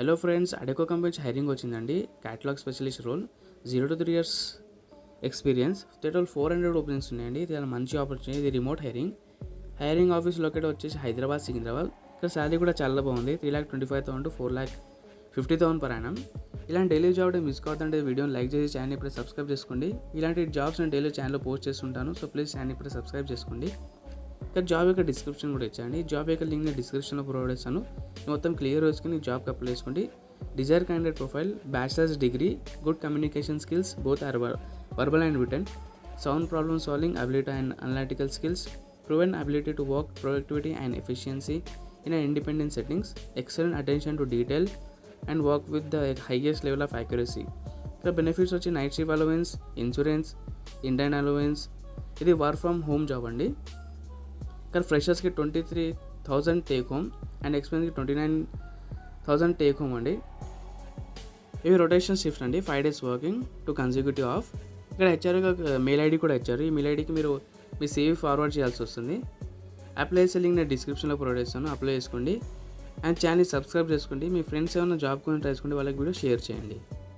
Hello friends, Adecco company నుంచి hiring వచ్చిందండి. Catalogue specialist role, 0 to 3 years experience. Total 400 openings ఉన్నాయండి. ఇది చాలా మంచి ఆపర్చునిటీ. ఇది రిమోట్ హైరింగ్ ఆఫీస్ లొకేట్ వచ్చేసి హైదరాబాద్, సికింద్రాబాద్. ఇక్కడ శాలరీ కూడా చాలా బాగుంది. 3,25,000 to 4,50,000 per annum. ఇలాంటి డైలీ జాబ్ మిస్ కావద్దంటే వీడియోని లైక్ చేసి ఛానల్ ఇప్పుడు సబ్స్క్రైబ్ చేసుకోండి. ఇలాంటి జాబ్స్ నేను డైలీ ఛానల్లో పోస్ట్ చేస్తుంటాను. సో ప్లీజ్ ఛానల్ ఇప్పుడు సబ్స్క్రైబ్ చేసుకోండి. ఇక్కడ జాబ్ యొక్క డిస్క్రిప్షన్ కూడా ఇచ్చాను. జాబ్ యొక్క లింక్ నేను డిస్క్రిప్షన్లో ప్రొవైడ్ చేస్తాను. మొత్తం క్లియర్ వేసుకుని జాబ్కి అప్లై చేసుకోండి. Desire candidate profile, bachelor's degree, good communication skills both are verbal and written, sound problem solving ability and analytical skills, proven ability to work productivity and efficiency in an independent settings, excellent attention to detail and work with the highest level of accuracy. The benefits వచ్చి night shift allowance, insurance, Indian allowance. ఇది work from home job అండి. ఇక్కడ ఫ్రెషర్స్కి 23,000 take home and ఎక్స్పీరియన్స్కి 29,000 take home అండి. ఇవి rotation shift అండి. 5 days working, 2 consecutive of. ఇక్కడ హెచ్ఆర్గా మెయిల్ ఐడి కూడా ఇచ్చారు. ఈ మెయిల్ ఐడికి మీరు మీ CV ఫార్వర్డ్ చేయాల్సి వస్తుంది. అప్లై చేసే లింక్ నేను డిస్క్రిప్షన్లో ప్రొవైడ్ చేస్తాను. అప్లై చేసుకోండి అండ్ ఛానల్ సబ్స్క్రైబ్ చేసుకోండి. మీ ఫ్రెండ్స్ ఏమైనా జాబ్ కోసం ట్రై చేసుకోండి, వాళ్ళకి వీడియో షేర్ చేయండి.